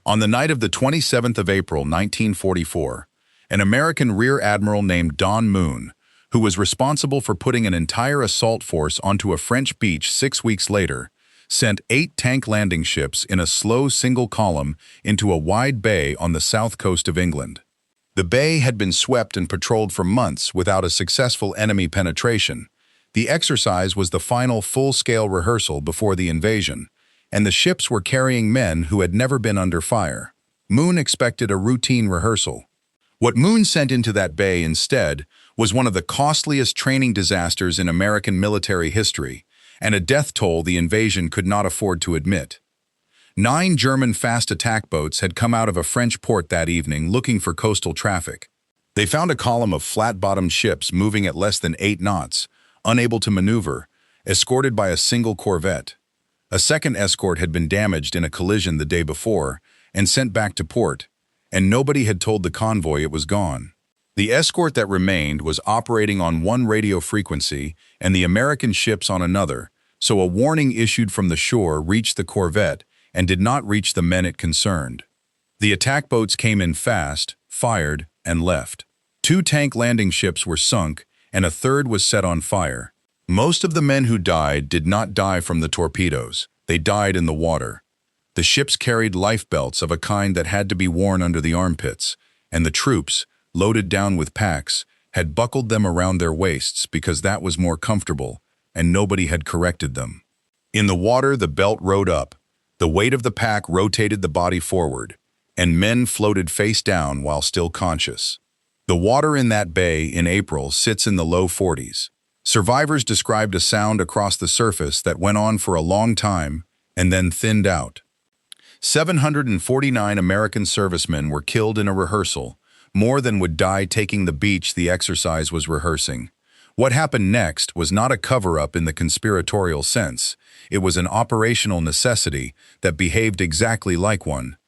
On the night of the 27th of April, 1944, an American Rear Admiral named Don Moon, who was responsible for putting an entire assault force onto a French beach 6 weeks later, sent 8 tank landing ships in a slow single column into a wide bay on the south coast of England. The bay had been swept and patrolled for months without a successful enemy penetration. The exercise was the final full-scale rehearsal before the invasion, and the ships were carrying men who had never been under fire. Moon expected a routine rehearsal. What Moon sent into that bay instead was one of the costliest training disasters in American military history, and a death toll the invasion could not afford to admit. 9 German fast attack boats had come out of a French port that evening looking for coastal traffic. They found a column of flat-bottomed ships moving at less than 8 knots, unable to maneuver, escorted by a single corvette. A second escort had been damaged in a collision the day before and sent back to port, and nobody had told the convoy it was gone. The escort that remained was operating on one radio frequency and the American ships on another, so a warning issued from the shore reached the corvette and did not reach the men it concerned. The attack boats came in fast, fired, and left. 2 tank landing ships were sunk, and a third was set on fire. Most of the men who died did not die from the torpedoes. They died in the water. The ships carried lifebelts of a kind that had to be worn under the armpits, and the troops, loaded down with packs, had buckled them around their waists because that was more comfortable, and nobody had corrected them. In the water, the belt rode up. The weight of the pack rotated the body forward, and men floated face down while still conscious. The water in that bay in April sits in the low 40s. Survivors described a sound across the surface that went on for a long time and then thinned out. 749 American servicemen were killed in a rehearsal, more than would die taking the beach the exercise was rehearsing. What happened next was not a cover-up in the conspiratorial sense. It was an operational necessity that behaved exactly like one.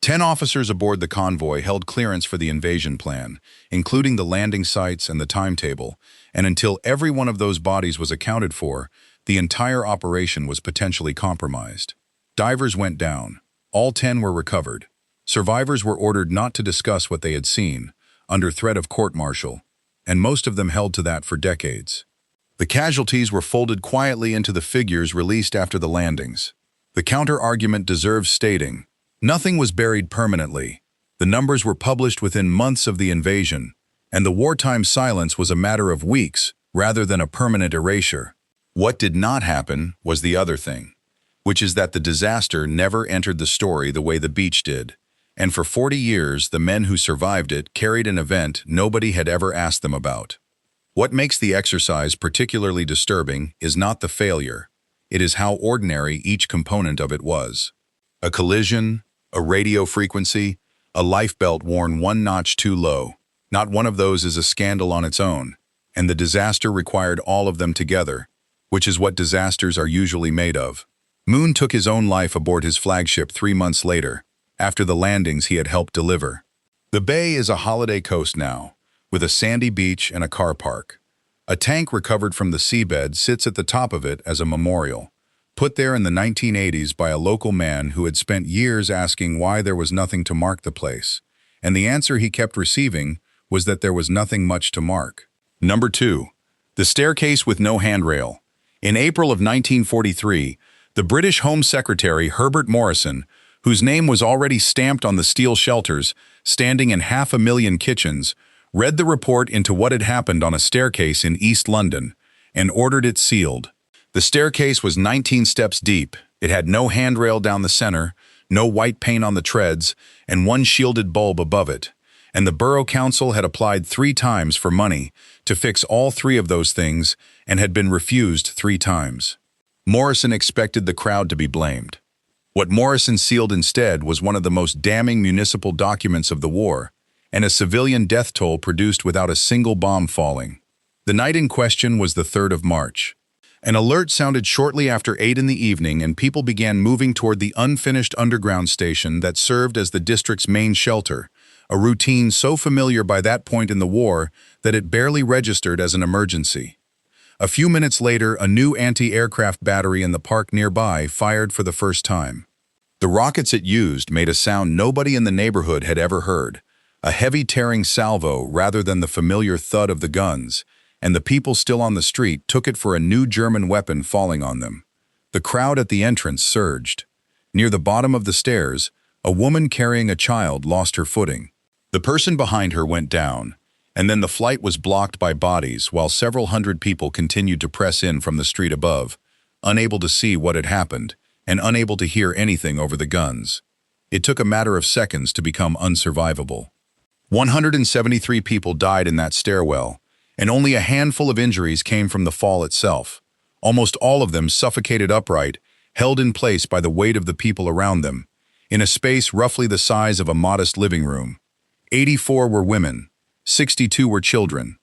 10 officers aboard the convoy held clearance for the invasion plan, including the landing sites and the timetable, and until every one of those bodies was accounted for, the entire operation was potentially compromised. Divers went down. All 10 were recovered. Survivors were ordered not to discuss what they had seen, under threat of court-martial, and most of them held to that for decades. The casualties were folded quietly into the figures released after the landings. The counter-argument deserves stating. Nothing was buried permanently. The numbers were published within months of the invasion, and the wartime silence was a matter of weeks rather than a permanent erasure. What did not happen was the other thing, which is that the disaster never entered the story the way the beach did. And for 40 years, the men who survived it carried an event nobody had ever asked them about. What makes the exercise particularly disturbing is not the failure. It is how ordinary each component of it was. A collision, a radio frequency, a lifebelt worn 1 notch too low. Not one of those is a scandal on its own, and the disaster required all of them together, which is what disasters are usually made of. Moon took his own life aboard his flagship 3 months later, after the landings he had helped deliver. The bay is a holiday coast now, with a sandy beach and a car park. A tank recovered from the seabed sits at the top of it as a memorial, put there in the 1980s by a local man who had spent years asking why there was nothing to mark the place, and the answer he kept receiving was that there was nothing much to mark. Number 2. The staircase with no handrail. In April of 1943, the British Home Secretary Herbert Morrison, whose name was already stamped on the steel shelters standing in 500,000 kitchens, read the report into what had happened on a staircase in East London and ordered it sealed. The staircase was 19 steps deep. It had no handrail down the center, no white paint on the treads, and 1 shielded bulb above it. And the Borough Council had applied 3 times for money to fix all 3 of those things and had been refused 3 times. Morrison expected the crowd to be blamed. What Morrison sealed instead was one of the most damning municipal documents of the war, and a civilian death toll produced without a single bomb falling. The night in question was the 3rd of March. An alert sounded shortly after 8 in the evening, and people began moving toward the unfinished underground station that served as the district's main shelter, a routine so familiar by that point in the war that it barely registered as an emergency. A few minutes later, a new anti-aircraft battery in the park nearby fired for the first time. The rockets it used made a sound nobody in the neighborhood had ever heard, a heavy tearing salvo rather than the familiar thud of the guns, and the people still on the street took it for a new German weapon falling on them. The crowd at the entrance surged. Near the bottom of the stairs, a woman carrying a child lost her footing. The person behind her went down, and then the flight was blocked by bodies while several hundred people continued to press in from the street above, unable to see what had happened and unable to hear anything over the guns. It took a matter of seconds to become unsurvivable. 173 people died in that stairwell, and only a handful of injuries came from the fall itself. Almost all of them suffocated upright, held in place by the weight of the people around them, in a space roughly the size of a modest living room. 84 were women, 62 were children.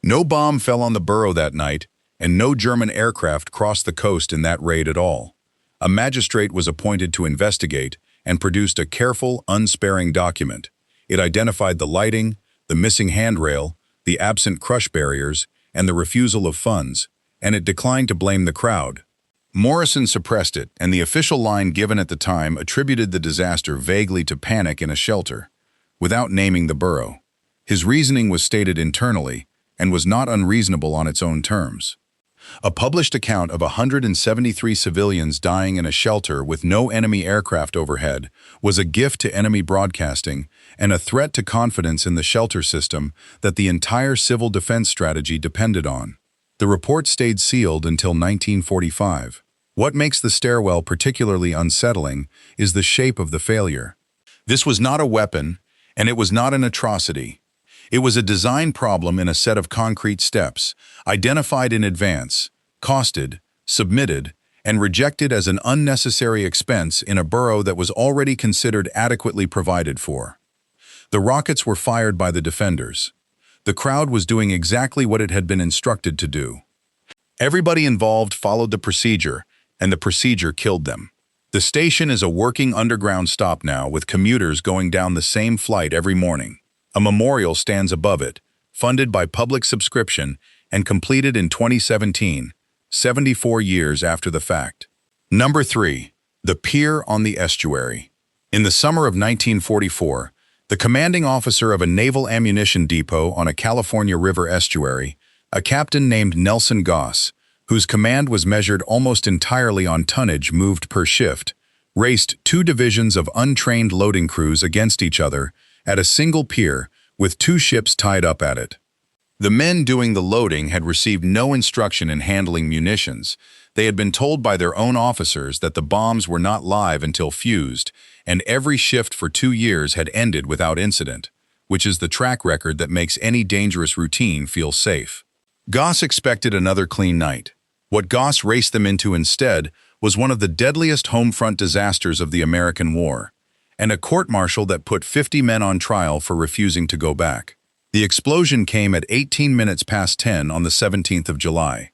No bomb fell on the borough that night, and no German aircraft crossed the coast in that raid at all. A magistrate was appointed to investigate and produced a careful, unsparing document. It identified the lighting, the missing handrail, the absent crush barriers, and the refusal of funds, and it declined to blame the crowd. Morrison suppressed it, and the official line given at the time attributed the disaster vaguely to panic in a shelter, without naming the borough. His reasoning was stated internally and was not unreasonable on its own terms. A published account of 173 civilians dying in a shelter with no enemy aircraft overhead was a gift to enemy broadcasting and a threat to confidence in the shelter system that the entire civil defense strategy depended on. The report stayed sealed until 1945. What makes the stairwell particularly unsettling is the shape of the failure. This was not a weapon, and it was not an atrocity. It was a design problem in a set of concrete steps, identified in advance, costed, submitted, and rejected as an unnecessary expense in a borough that was already considered adequately provided for. The rockets were fired by the defenders. The crowd was doing exactly what it had been instructed to do. Everybody involved followed the procedure, and the procedure killed them. The station is a working underground stop now with commuters going down the same flight every morning. A memorial stands above it, funded by public subscription and completed in 2017, 74 years after the fact. Number 3. The pier on the estuary. In the summer of 1944, the commanding officer of a naval ammunition depot on a California River estuary, a captain named Nelson Goss, whose command was measured almost entirely on tonnage moved per shift, raced 2 divisions of untrained loading crews against each other at a single pier with 2 ships tied up at it. The men doing the loading had received no instruction in handling munitions. They had been told by their own officers that the bombs were not live until fused, and every shift for 2 years had ended without incident, which is the track record that makes any dangerous routine feel safe. Goss expected another clean night. What Goss raced them into instead was one of the deadliest home front disasters of the American War, and a court-martial that put 50 men on trial for refusing to go back. The explosion came at 18 minutes past 10 on the 17th of July.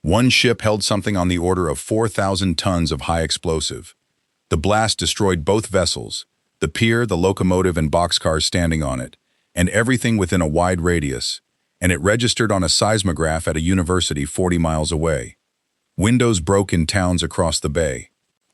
One ship held something on the order of 4,000 tons of high explosive. The blast destroyed both vessels, the pier, the locomotive, and boxcars standing on it, and everything within a wide radius, and it registered on a seismograph at a university 40 miles away. Windows broke in towns across the bay.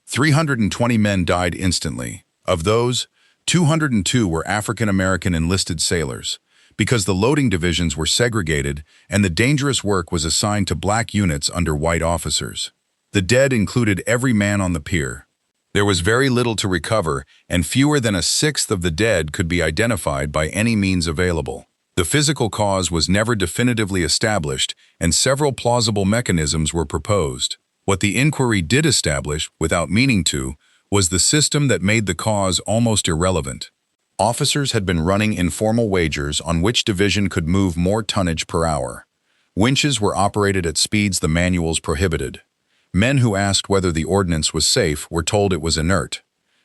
320 men died instantly. Of those, 202 were African-American enlisted sailors, because the loading divisions were segregated and the dangerous work was assigned to black units under white officers. The dead included every man on the pier. There was very little to recover, and fewer than 1/6 of the dead could be identified by any means available. The physical cause was never definitively established, and several plausible mechanisms were proposed. What the inquiry did establish, without meaning to, was the system that made the cause almost irrelevant. Officers had been running informal wagers on which division could move more tonnage per hour. Winches were operated at speeds the manuals prohibited. Men who asked whether the ordnance was safe were told it was inert.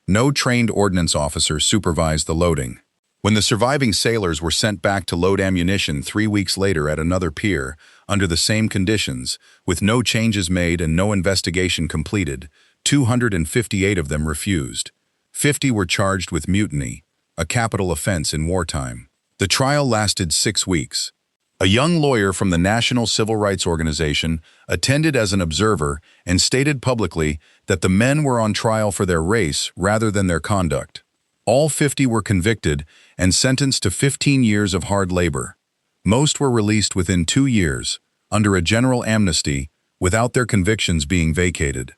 No trained ordnance officer supervised the loading. When the surviving sailors were sent back to load ammunition 3 weeks later at another pier, under the same conditions, with no changes made and no investigation completed, 258 of them refused. 50 were charged with mutiny, a capital offense in wartime. The trial lasted 6 weeks. A young lawyer from the National Civil Rights Organization attended as an observer and stated publicly that the men were on trial for their race rather than their conduct. All 50 were convicted and sentenced to 15 years of hard labor. Most were released within 2 years, under a general amnesty, without their convictions being vacated.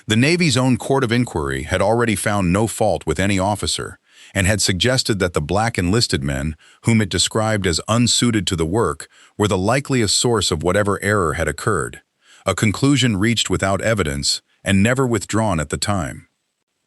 The Navy's own court of inquiry had already found no fault with any officer, and had suggested that the black enlisted men, whom it described as unsuited to the work, were the likeliest source of whatever error had occurred, a conclusion reached without evidence and never withdrawn at the time.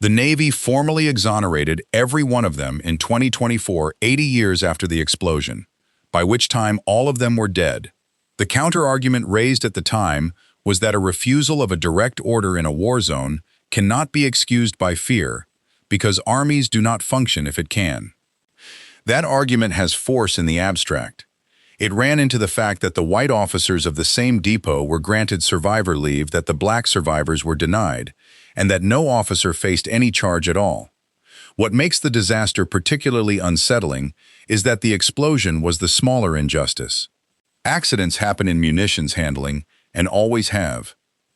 The Navy formally exonerated every one of them in 2024, 80 years after the explosion, by which time all of them were dead. The counter-argument raised at the time was that a refusal of a direct order in a war zone cannot be excused by fear, because armies do not function if it can. That argument has force in the abstract. It ran into the fact that the white officers of the same depot were granted survivor leave that the black survivors were denied, and that no officer faced any charge at all. What makes the disaster particularly unsettling is that the explosion was the smaller injustice. Accidents happen in munitions handling, and always have.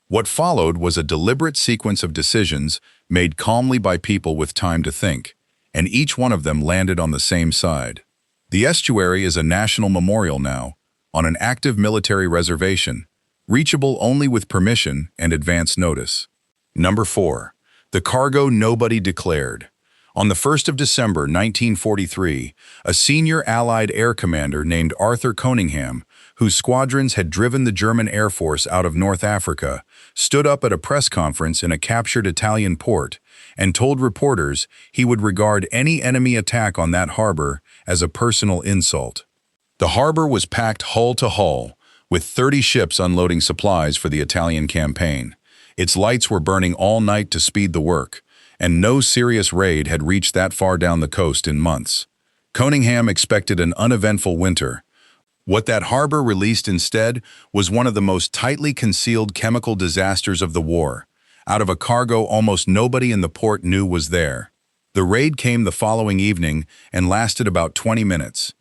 What followed was a deliberate sequence of decisions made calmly by people with time to think, and each one of them landed on the same side. The estuary is a national memorial now, on an active military reservation, reachable only with permission and advance notice. Number 4. The cargo nobody declared. On the 1st of December 1943, a senior Allied air commander named Arthur Cunningham, whose squadrons had driven the German Air Force out of North Africa, stood up at a press conference in a captured Italian port and told reporters he would regard any enemy attack on that harbor as a personal insult. The harbor was packed hull to hull, with 30 ships unloading supplies for the Italian campaign. Its lights were burning all night to speed the work, and no serious raid had reached that far down the coast in months. Cunningham expected an uneventful winter. What that harbor released instead was one of the most tightly concealed chemical disasters of the war, out of a cargo almost nobody in the port knew was there. The raid came the following evening and lasted about 20 minutes.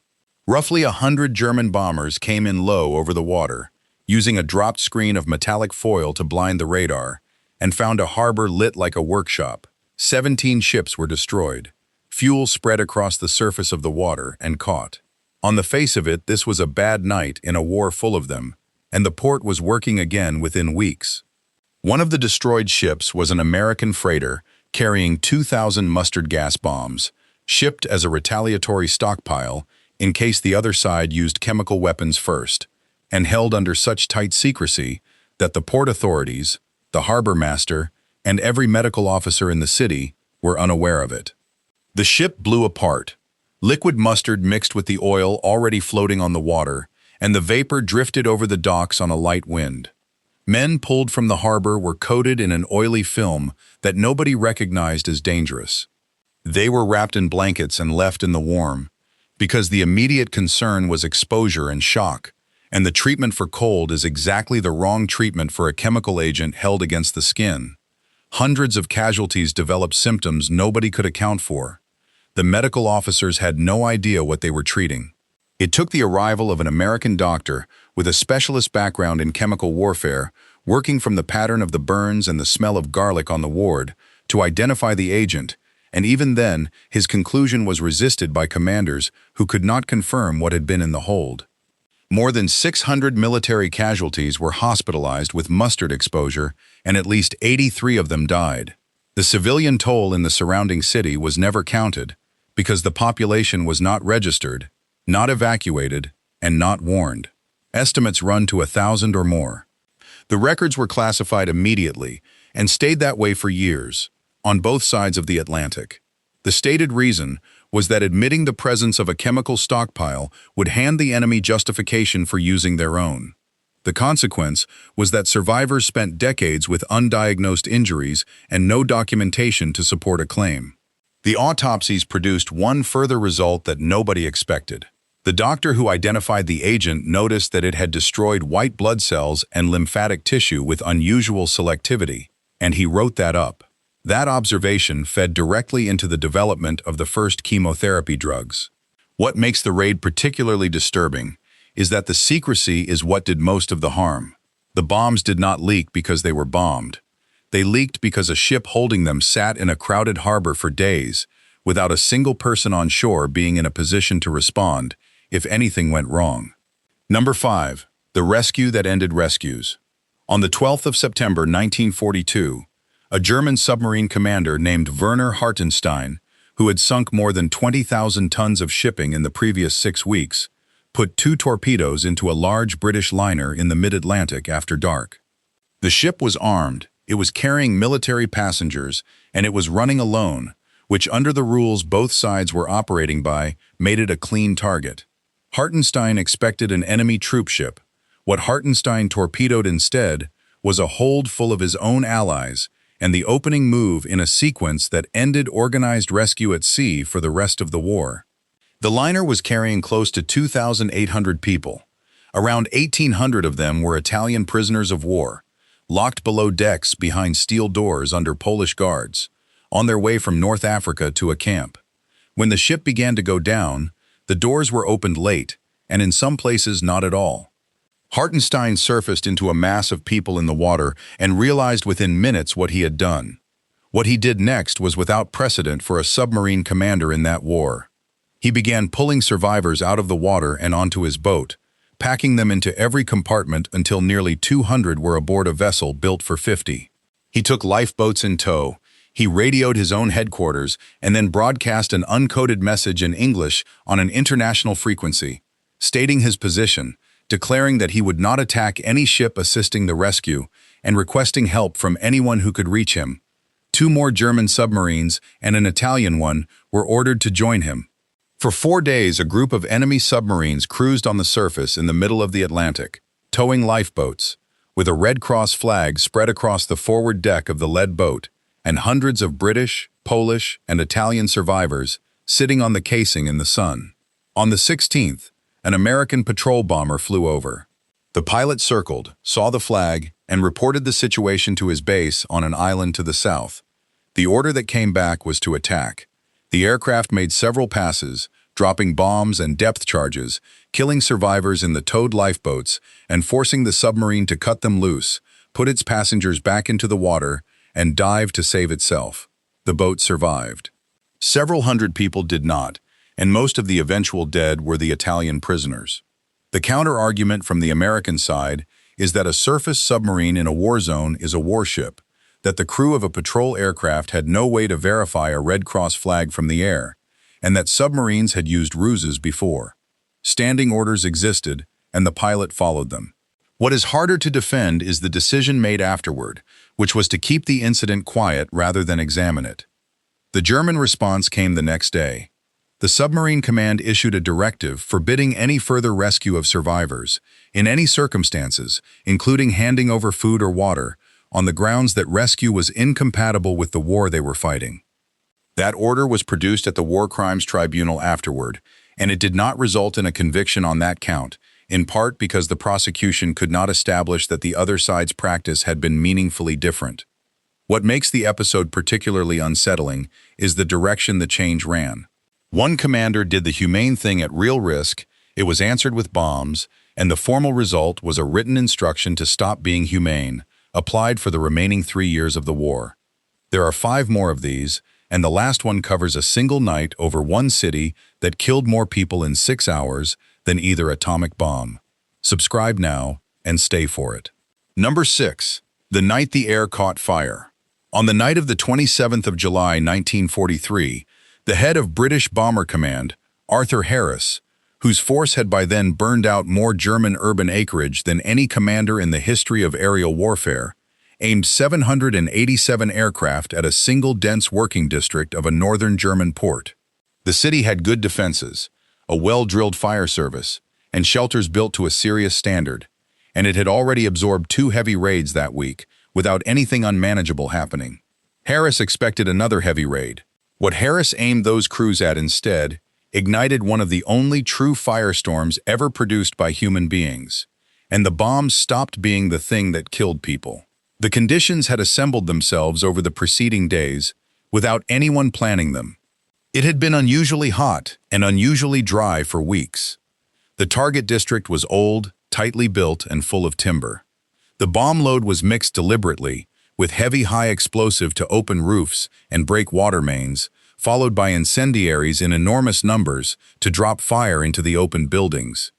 Roughly 100 German bombers came in low over the water, using a dropped screen of metallic foil to blind the radar, and found a harbor lit like a workshop. 17 ships were destroyed. Fuel spread across the surface of the water and caught. On the face of it, this was a bad night in a war full of them, and the port was working again within weeks. One of the destroyed ships was an American freighter carrying 2,000 mustard gas bombs, shipped as a retaliatory stockpile in case the other side used chemical weapons first, and held under such tight secrecy that the port authorities, the harbor master, and every medical officer in the city were unaware of it. The ship blew apart. Liquid mustard mixed with the oil already floating on the water, and the vapor drifted over the docks on a light wind. Men pulled from the harbor were coated in an oily film that nobody recognized as dangerous. They were wrapped in blankets and left in the warm, because the immediate concern was exposure and shock, and the treatment for cold is exactly the wrong treatment for a chemical agent held against the skin. Hundreds of casualties developed symptoms nobody could account for. The medical officers had no idea what they were treating. It took the arrival of an American doctor with a specialist background in chemical warfare, working from the pattern of the burns and the smell of garlic on the ward, to identify the agent, and even then, his conclusion was resisted by commanders who could not confirm what had been in the hold. More than 600 military casualties were hospitalized with mustard exposure, and at least 83 of them died. The civilian toll in the surrounding city was never counted, because the population was not registered, not evacuated, and not warned. Estimates run to 1,000 or more. The records were classified immediately and stayed that way for years, on both sides of the Atlantic. The stated reason was that admitting the presence of a chemical stockpile would hand the enemy justification for using their own. The consequence was that survivors spent decades with undiagnosed injuries and no documentation to support a claim. The autopsies produced one further result that nobody expected. The doctor who identified the agent noticed that it had destroyed white blood cells and lymphatic tissue with unusual selectivity, and he wrote that up. That observation fed directly into the development of the first chemotherapy drugs. What makes the raid particularly disturbing is that the secrecy is what did most of the harm. The bombs did not leak because they were bombed. They leaked because a ship holding them sat in a crowded harbor for days, without a single person on shore being in a position to respond if anything went wrong. Number 5. The rescue that ended rescues. On the 12th of September 1942, a German submarine commander named Werner Hartenstein, who had sunk more than 20,000 tons of shipping in the previous 6 weeks, put 2 torpedoes into a large British liner in the mid-Atlantic after dark. The ship was armed, it was carrying military passengers, and it was running alone, which under the rules both sides were operating by, made it a clean target. Hartenstein expected an enemy troop ship. What Hartenstein torpedoed instead was a hold full of his own allies and the opening move in a sequence that ended organized rescue at sea for the rest of the war. The liner was carrying close to 2,800 people. Around 1,800 of them were Italian prisoners of war, locked below decks behind steel doors under Polish guards, on their way from North Africa to a camp. When the ship began to go down, the doors were opened late, and in some places not at all. Hartenstein surfaced into a mass of people in the water and realized within minutes what he had done. What he did next was without precedent for a submarine commander in that war. He began pulling survivors out of the water and onto his boat, packing them into every compartment until nearly 200 were aboard a vessel built for 50. He took lifeboats in tow. He radioed his own headquarters and then broadcast an uncoded message in English on an international frequency, stating his position, declaring that he would not attack any ship assisting the rescue, and requesting help from anyone who could reach him. 2 more German submarines and an Italian one were ordered to join him. For 4 days, a group of enemy submarines cruised on the surface in the middle of the Atlantic, towing lifeboats, with a Red Cross flag spread across the forward deck of the lead boat, and hundreds of British, Polish, and Italian survivors sitting on the casing in the sun. On the 16th, an American patrol bomber flew over. The pilot circled, saw the flag, and reported the situation to his base on an island to the south. The order that came back was to attack. The aircraft made several passes, dropping bombs and depth charges, killing survivors in the towed lifeboats and forcing the submarine to cut them loose, put its passengers back into the water, and dive to save itself. The boat survived. Several hundred people did not, and most of the eventual dead were the Italian prisoners. The counter-argument from the American side is that a surface submarine in a war zone is a warship, that the crew of a patrol aircraft had no way to verify a Red Cross flag from the air, and that submarines had used ruses before. Standing orders existed, and the pilot followed them. What is harder to defend is the decision made afterward, which was to keep the incident quiet rather than examine it. The German response came the next day. The submarine command issued a directive forbidding any further rescue of survivors, in any circumstances, including handing over food or water, on the grounds that rescue was incompatible with the war they were fighting. That order was produced at the War Crimes Tribunal afterward, and it did not result in a conviction on that count, in part because the prosecution could not establish that the other side's practice had been meaningfully different. What makes the episode particularly unsettling is the direction the change ran. One commander did the humane thing at real risk, it was answered with bombs, and the formal result was a written instruction to stop being humane, applied for the remaining 3 years of the war. There are 5 more of these, and the last one covers a single night over one city that killed more people in 6 hours than either atomic bomb. Subscribe now and stay for it. Number 6. The night the air caught fire. On the night of the 27th of July, 1943, the head of British Bomber Command, Arthur Harris, whose force had by then burned out more German urban acreage than any commander in the history of aerial warfare, aimed 787 aircraft at a single dense working district of a northern German port. The city had good defenses, a well-drilled fire service, and shelters built to a serious standard, and it had already absorbed 2 heavy raids that week without anything unmanageable happening. Harris expected another heavy raid. What Harris aimed those crews at instead ignited one of the only true firestorms ever produced by human beings, and the bombs stopped being the thing that killed people. The conditions had assembled themselves over the preceding days without anyone planning them. It had been unusually hot and unusually dry for weeks. The target district was old, tightly built, and full of timber. The bomb load was mixed deliberately, with heavy high explosive to open roofs and break water mains, followed by incendiaries in enormous numbers to drop fire into the open buildings.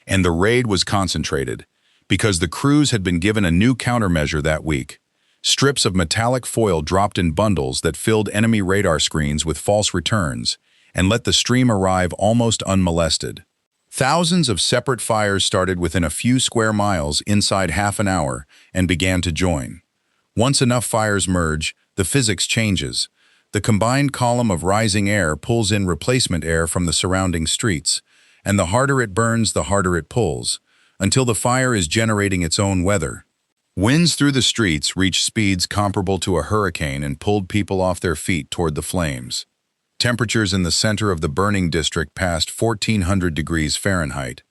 And the raid was concentrated, because the crews had been given a new countermeasure that week. Strips of metallic foil dropped in bundles that filled enemy radar screens with false returns and let the stream arrive almost unmolested. Thousands of separate fires started within a few square miles inside half an hour and began to join. Once enough fires merge, the physics changes. The combined column of rising air pulls in replacement air from the surrounding streets, and the harder it burns, the harder it pulls, until the fire is generating its own weather. Winds through the streets reached speeds comparable to a hurricane and pulled people off their feet toward the flames. Temperatures in the center of the burning district passed 1,400 degrees Fahrenheit.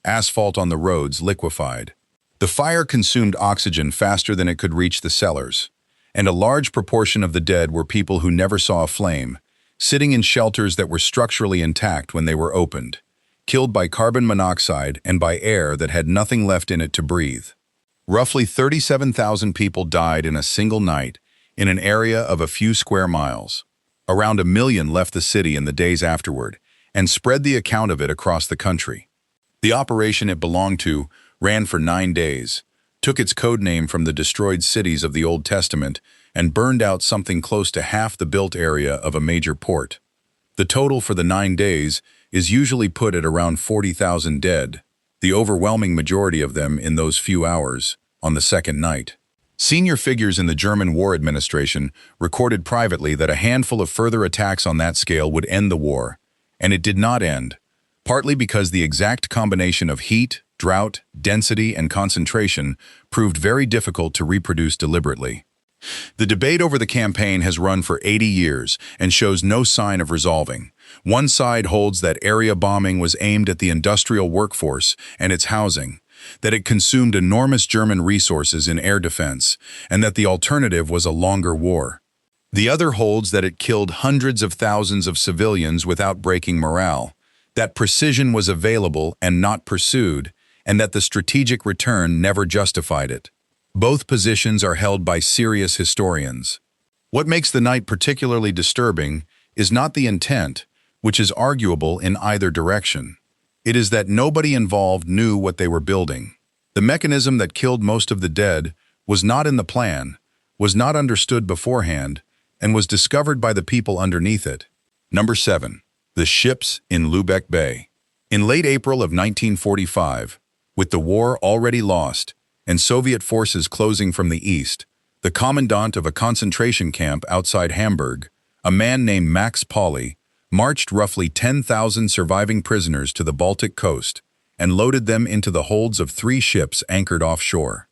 Asphalt on the roads liquefied. The fire consumed oxygen faster than it could reach the cellars, and a large proportion of the dead were people who never saw a flame, sitting in shelters that were structurally intact when they were opened, killed by carbon monoxide and by air that had nothing left in it to breathe. Roughly 37,000 people died in a single night in an area of a few square miles. Around 1 million left the city in the days afterward and spread the account of it across the country. The operation it belonged to ran for 9 days, took its code name from the destroyed cities of the Old Testament, and burned out something close to half the built area of a major port. The total for the 9 days is usually put at around 40,000 dead, the overwhelming majority of them in those few hours, on the second night. Senior figures in the German war administration recorded privately that a handful of further attacks on that scale would end the war, and it did not end, partly because the exact combination of heat, drought, density, and concentration proved very difficult to reproduce deliberately. The debate over the campaign has run for 80 years and shows no sign of resolving. One side holds that area bombing was aimed at the industrial workforce and its housing, that it consumed enormous German resources in air defense, and that the alternative was a longer war. The other holds that it killed hundreds of thousands of civilians without breaking morale, that precision was available and not pursued, and that the strategic return never justified it. Both positions are held by serious historians. What makes the night particularly disturbing is not the intent, which is arguable in either direction. It is that nobody involved knew what they were building. The mechanism that killed most of the dead was not in the plan, was not understood beforehand, and was discovered by the people underneath it. Number 7. The ships in Lübeck Bay. In late April of 1945, with the war already lost and Soviet forces closing from the east, the commandant of a concentration camp outside Hamburg, a man named Max Pauli, marched roughly 10,000 surviving prisoners to the Baltic coast and loaded them into the holds of 3 ships anchored offshore.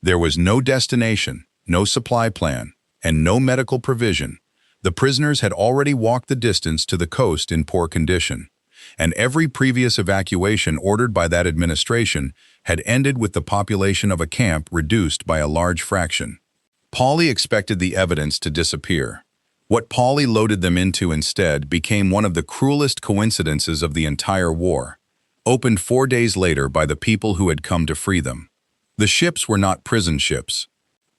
There was no destination, no supply plan, and no medical provision. The prisoners had already walked the distance to the coast in poor condition, and every previous evacuation ordered by that administration had ended with the population of a camp reduced by a large fraction. Pauli expected the evidence to disappear. What Pauli loaded them into instead became one of the cruelest coincidences of the entire war, opened 4 days later by the people who had come to free them. The ships were not prison ships.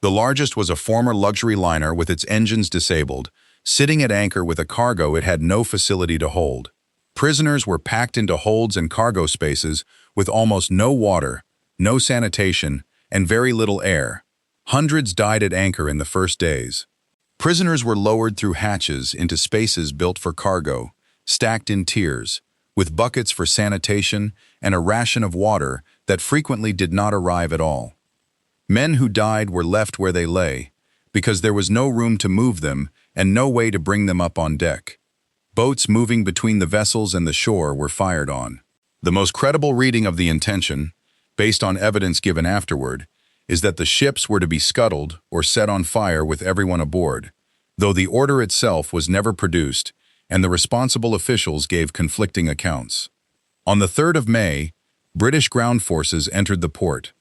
The largest was a former luxury liner with its engines disabled, sitting at anchor with a cargo it had no facility to hold. Prisoners were packed into holds and cargo spaces with almost no water, no sanitation, and very little air. Hundreds died at anchor in the first days. Prisoners were lowered through hatches into spaces built for cargo, stacked in tiers, with buckets for sanitation and a ration of water that frequently did not arrive at all. Men who died were left where they lay, because there was no room to move them and no way to bring them up on deck. Boats moving between the vessels and the shore were fired on. The most credible reading of the intention, based on evidence given afterward, is that the ships were to be scuttled or set on fire with everyone aboard, though the order itself was never produced and the responsible officials gave conflicting accounts. On the 3rd of May, British ground forces entered the port.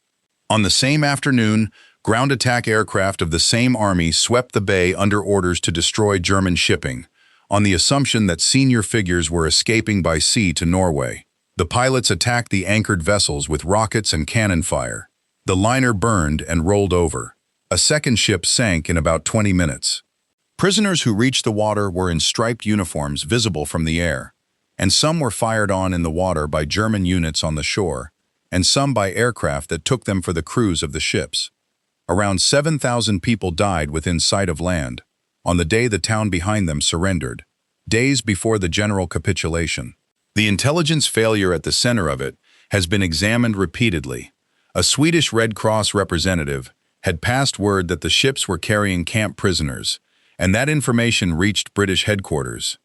On the same afternoon, ground attack aircraft of the same army swept the bay under orders to destroy German shipping, on the assumption that senior figures were escaping by sea to Norway. The pilots attacked the anchored vessels with rockets and cannon fire. The liner burned and rolled over. A second ship sank in about 20 minutes. Prisoners who reached the water were in striped uniforms visible from the air, and some were fired on in the water by German units on the shore, and some by aircraft that took them for the crews of the ships. Around 7,000 people died within sight of land, on the day the town behind them surrendered, days before the general capitulation. The intelligence failure at the center of it has been examined repeatedly. A Swedish Red Cross representative had passed word that the ships were carrying camp prisoners, and that information reached British headquarters.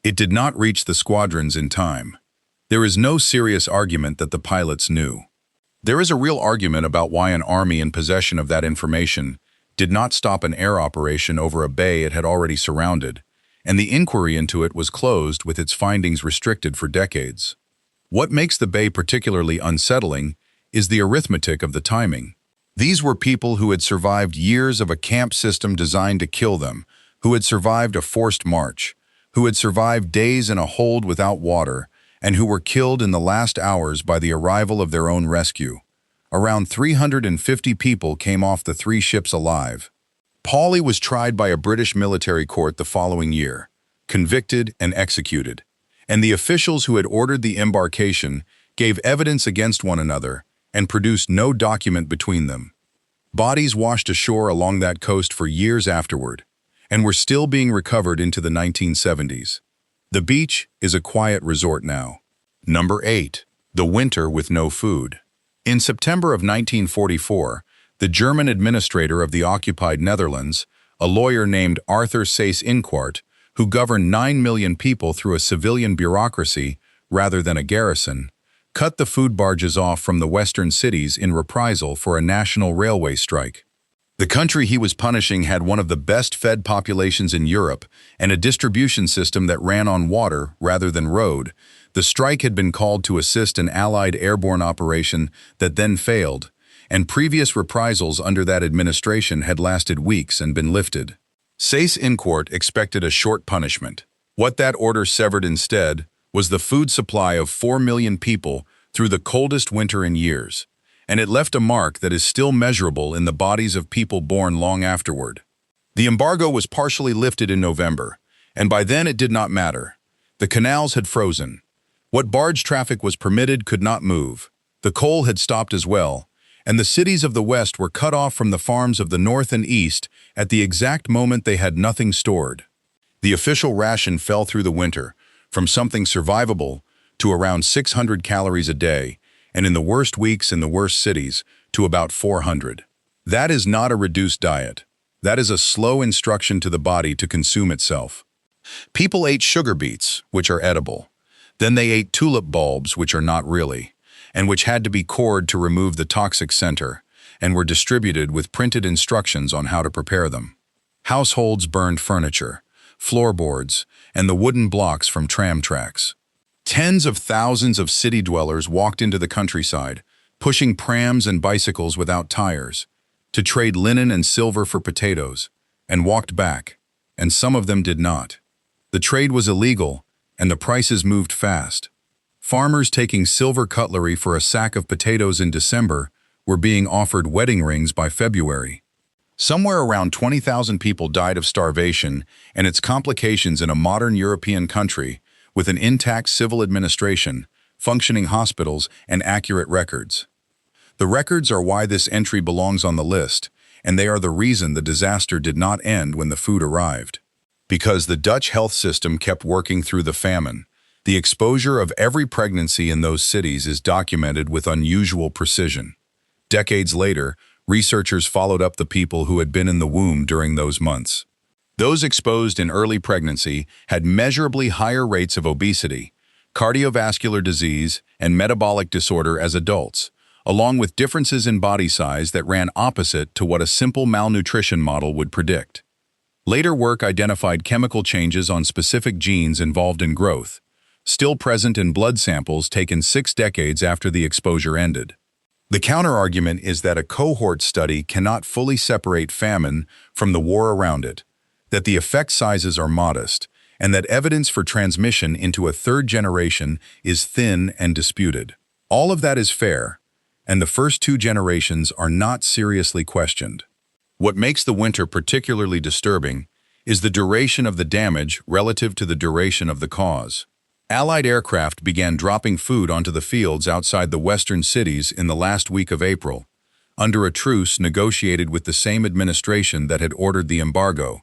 It did not reach the squadrons in time. There is no serious argument that the pilots knew. There is a real argument about why an army in possession of that information did not stop an air operation over a bay it had already surrounded, and the inquiry into it was closed with its findings restricted for decades. What makes the bay particularly unsettling is the arithmetic of the timing. These were people who had survived years of a camp system designed to kill them, who had survived a forced march, who had survived days in a hold without water, and who were killed in the last hours by the arrival of their own rescue. Around 350 people came off the 3 ships alive. Pauly was tried by a British military court the following year, convicted and executed, and the officials who had ordered the embarkation gave evidence against one another and produced no document between them. Bodies washed ashore along that coast for years afterward, and were still being recovered into the 1970s. The beach is a quiet resort now. Number 8. The winter with no food. In September of 1944, the German administrator of the occupied Netherlands, a lawyer named Arthur Seyss-Inquart, who governed 9 million people through a civilian bureaucracy rather than a garrison, cut the food barges off from the western cities in reprisal for a national railway strike. The country he was punishing had one of the best-fed populations in Europe and a distribution system that ran on water rather than road. The strike had been called to assist an Allied airborne operation that then failed, and previous reprisals under that administration had lasted weeks and been lifted. Seyss-Inquart expected a short punishment. What that order severed instead was the food supply of 4 million people through the coldest winter in years, and it left a mark that is still measurable in the bodies of people born long afterward. The embargo was partially lifted in November, and by then it did not matter. The canals had frozen. What barge traffic was permitted could not move. The coal had stopped as well, and the cities of the West were cut off from the farms of the North and East at the exact moment they had nothing stored. The official ration fell through the winter, from something survivable to around 600 calories a day, and in the worst weeks in the worst cities, to about 400. That is not a reduced diet. That is a slow instruction to the body to consume itself. People ate sugar beets, which are edible. Then they ate tulip bulbs, which are not really, and which had to be cored to remove the toxic center, and were distributed with printed instructions on how to prepare them. Households burned furniture, floorboards, and the wooden blocks from tram tracks. Tens of thousands of city dwellers walked into the countryside, pushing prams and bicycles without tires, to trade linen and silver for potatoes, and walked back, and some of them did not. The trade was illegal, and the prices moved fast. Farmers taking silver cutlery for a sack of potatoes in December were being offered wedding rings by February. Somewhere around 20,000 people died of starvation and its complications in a modern European country with an intact civil administration, functioning hospitals, and accurate records. The records are why this entry belongs on the list, and they are the reason the disaster did not end when the food arrived. Because the Dutch health system kept working through the famine, the exposure of every pregnancy in those cities is documented with unusual precision. Decades later, researchers followed up the people who had been in the womb during those months. Those exposed in early pregnancy had measurably higher rates of obesity, cardiovascular disease, and metabolic disorder as adults, along with differences in body size that ran opposite to what a simple malnutrition model would predict. Later work identified chemical changes on specific genes involved in growth, still present in blood samples taken 6 decades after the exposure ended. The counterargument is that a cohort study cannot fully separate famine from the war around it, that the effect sizes are modest, and that evidence for transmission into a third generation is thin and disputed. All of that is fair, and the first two generations are not seriously questioned. What makes the winter particularly disturbing is the duration of the damage relative to the duration of the cause. Allied aircraft began dropping food onto the fields outside the western cities in the last week of April, under a truce negotiated with the same administration that had ordered the embargo,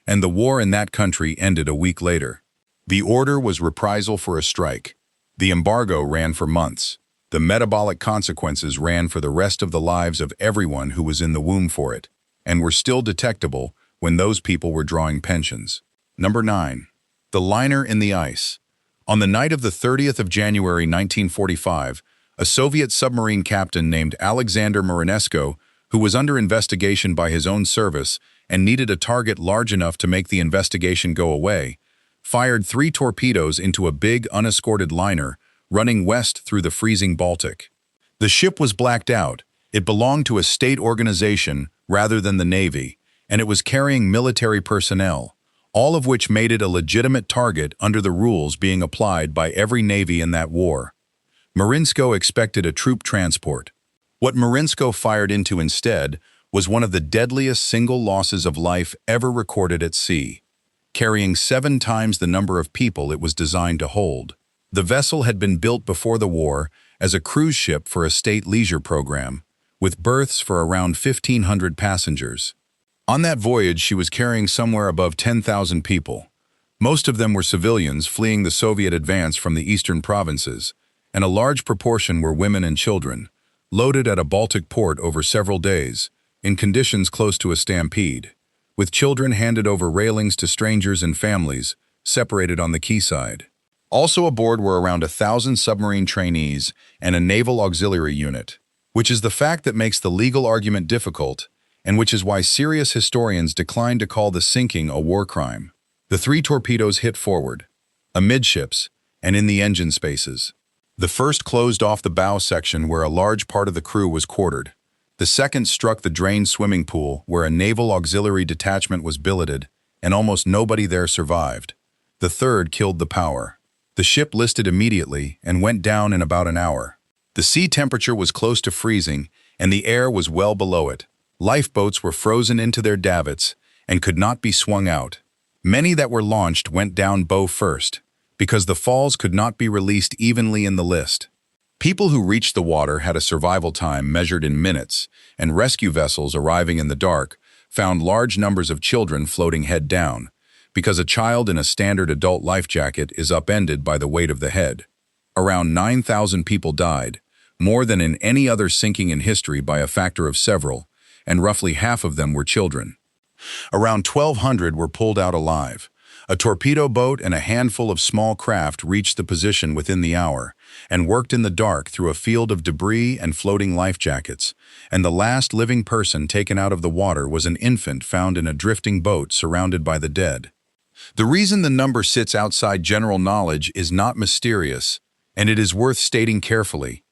and the war in that country ended a week later. The order was reprisal for a strike. The embargo ran for months. The metabolic consequences ran for the rest of the lives of everyone who was in the womb for it, and were still detectable when those people were drawing pensions. Number 9. The liner in the ice. On the night of the 30th of January 1945, a Soviet submarine captain named Alexander Marinesko, who was under investigation by his own service and needed a target large enough to make the investigation go away, fired 3 torpedoes into a big unescorted liner running west through the freezing Baltic. The ship was blacked out. It belonged to a state organization rather than the Navy, and it was carrying military personnel, all of which made it a legitimate target under the rules being applied by every Navy in that war. Marinesko expected a troop transport. What Marinesko fired into instead was one of the deadliest single losses of life ever recorded at sea, carrying 7 times the number of people it was designed to hold. The vessel had been built before the war as a cruise ship for a state leisure program, with berths for around 1,500 passengers. On that voyage, she was carrying somewhere above 10,000 people. Most of them were civilians fleeing the Soviet advance from the eastern provinces, and a large proportion were women and children, loaded at a Baltic port over several days, in conditions close to a stampede, with children handed over railings to strangers and families, separated on the quayside. Also aboard were around 1,000 submarine trainees and a naval auxiliary unit, which is the fact that makes the legal argument difficult, and which is why serious historians decline to call the sinking a war crime. The 3 torpedoes hit forward, amidships, and in the engine spaces. The first closed off the bow section where a large part of the crew was quartered. The second struck the drained swimming pool where a naval auxiliary detachment was billeted, and almost nobody there survived. The third killed the power. The ship listed immediately and went down in about an hour. The sea temperature was close to freezing, and the air was well below it. Lifeboats were frozen into their davits and could not be swung out. Many that were launched went down bow first, because the falls could not be released evenly in the list. People who reached the water had a survival time measured in minutes, and rescue vessels arriving in the dark found large numbers of children floating head down, because a child in a standard adult life jacket is upended by the weight of the head. Around 9,000 people died, more than in any other sinking in history by a factor of several, and roughly half of them were children. Around 1,200 were pulled out alive. A torpedo boat and a handful of small craft reached the position within the hour and worked in the dark through a field of debris and floating life jackets, and the last living person taken out of the water was an infant found in a drifting boat surrounded by the dead. The reason the number sits outside general knowledge is not mysterious, and it is worth stating carefully.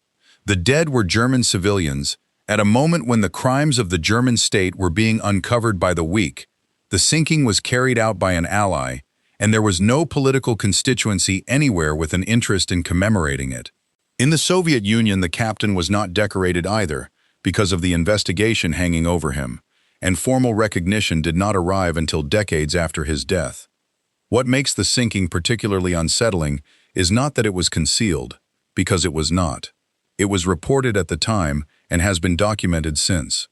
The dead were German civilians. At a moment when the crimes of the German state were being uncovered by the weak, the sinking was carried out by an ally, and there was no political constituency anywhere with an interest in commemorating it. In the Soviet Union, the captain was not decorated either, because of the investigation hanging over him, and formal recognition did not arrive until decades after his death. What makes the sinking particularly unsettling is not that it was concealed, because it was not. It was reported at the time and has been documented since.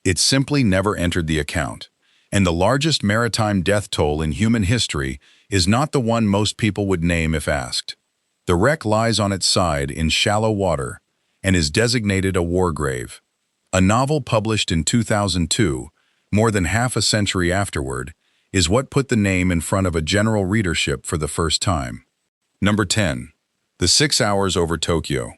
It simply never entered the account. And the largest maritime death toll in human history is not the one most people would name if asked. The wreck lies on its side in shallow water and is designated a war grave. A novel published in 2002, more than half a century afterward, is what put the name in front of a general readership for the first time. Number 10. The 6 hours over Tokyo.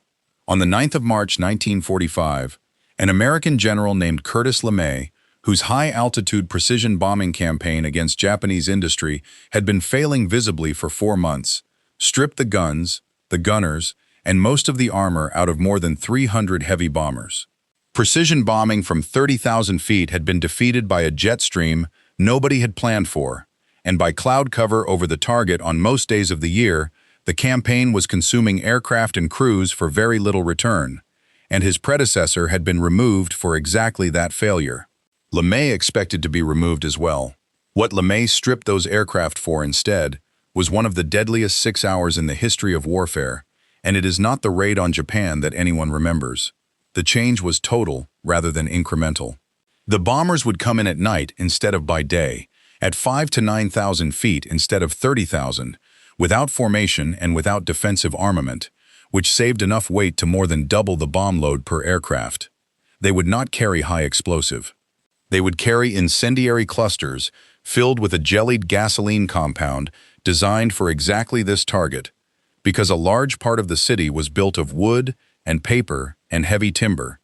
On the 9th of March 1945, an American general named Curtis LeMay, whose high-altitude precision bombing campaign against Japanese industry had been failing visibly for 4 months, stripped the guns, the gunners, and most of the armor out of more than 300 heavy bombers. Precision bombing from 30,000 feet had been defeated by a jet stream nobody had planned for, and by cloud cover over the target on most days of the year, the campaign was consuming aircraft and crews for very little return, and his predecessor had been removed for exactly that failure. LeMay expected to be removed as well. What LeMay stripped those aircraft for instead was one of the deadliest 6 hours in the history of warfare, and it is not the raid on Japan that anyone remembers. The change was total rather than incremental. The bombers would come in at night instead of by day, at 5,000 to 9,000 feet instead of 30,000, without formation and without defensive armament, which saved enough weight to more than double the bomb load per aircraft. They would not carry high explosive. They would carry incendiary clusters filled with a jellied gasoline compound designed for exactly this target, because a large part of the city was built of wood and paper and heavy timber,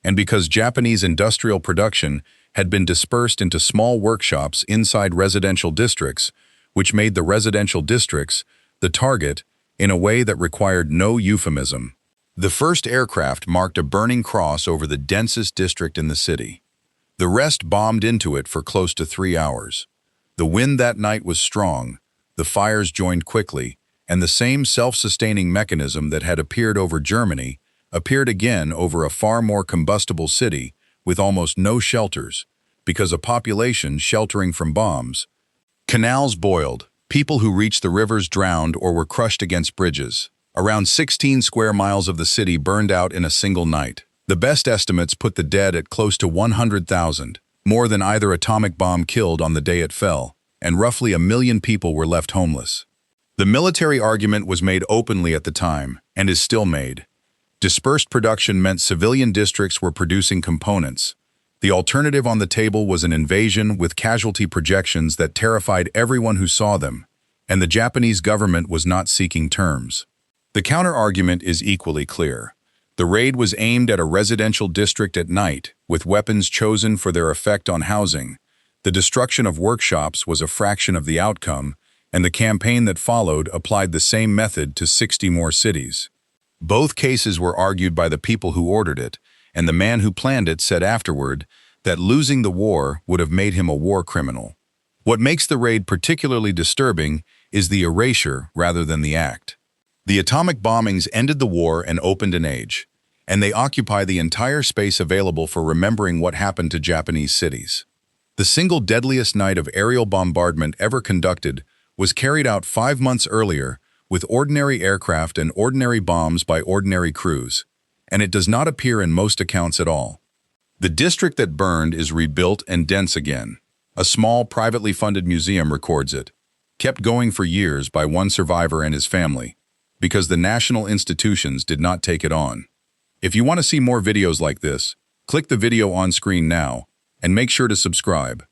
and because Japanese industrial production had been dispersed into small workshops inside residential districts, which made the residential districts the target in a way that required no euphemism. The first aircraft marked a burning cross over the densest district in the city. The rest bombed into it for close to 3 hours. The wind that night was strong, the fires joined quickly, and the same self-sustaining mechanism that had appeared over Germany appeared again over a far more combustible city with almost no shelters, because a population sheltering from bombs. Canals boiled, people who reached the rivers drowned or were crushed against bridges. Around 16 square miles of the city burned out in a single night. The best estimates put the dead at close to 100,000, more than either atomic bomb killed on the day it fell, and roughly 1 million people were left homeless. The military argument was made openly at the time, and is still made. Dispersed production meant civilian districts were producing components. The alternative on the table was an invasion with casualty projections that terrified everyone who saw them, and the Japanese government was not seeking terms. The counter-argument is equally clear. The raid was aimed at a residential district at night, with weapons chosen for their effect on housing. The destruction of workshops was a fraction of the outcome, and the campaign that followed applied the same method to 60 more cities. Both cases were argued by the people who ordered it, and the man who planned it said afterward that losing the war would have made him a war criminal. What makes the raid particularly disturbing is the erasure rather than the act. The atomic bombings ended the war and opened an age, and they occupy the entire space available for remembering what happened to Japanese cities. The single deadliest night of aerial bombardment ever conducted was carried out 5 months earlier with ordinary aircraft and ordinary bombs by ordinary crews, and it does not appear in most accounts at all. The district that burned is rebuilt and dense again. A small, privately funded museum records it, kept going for years by one survivor and his family, because the national institutions did not take it on. If you want to see more videos like this, click the video on screen now, and make sure to subscribe.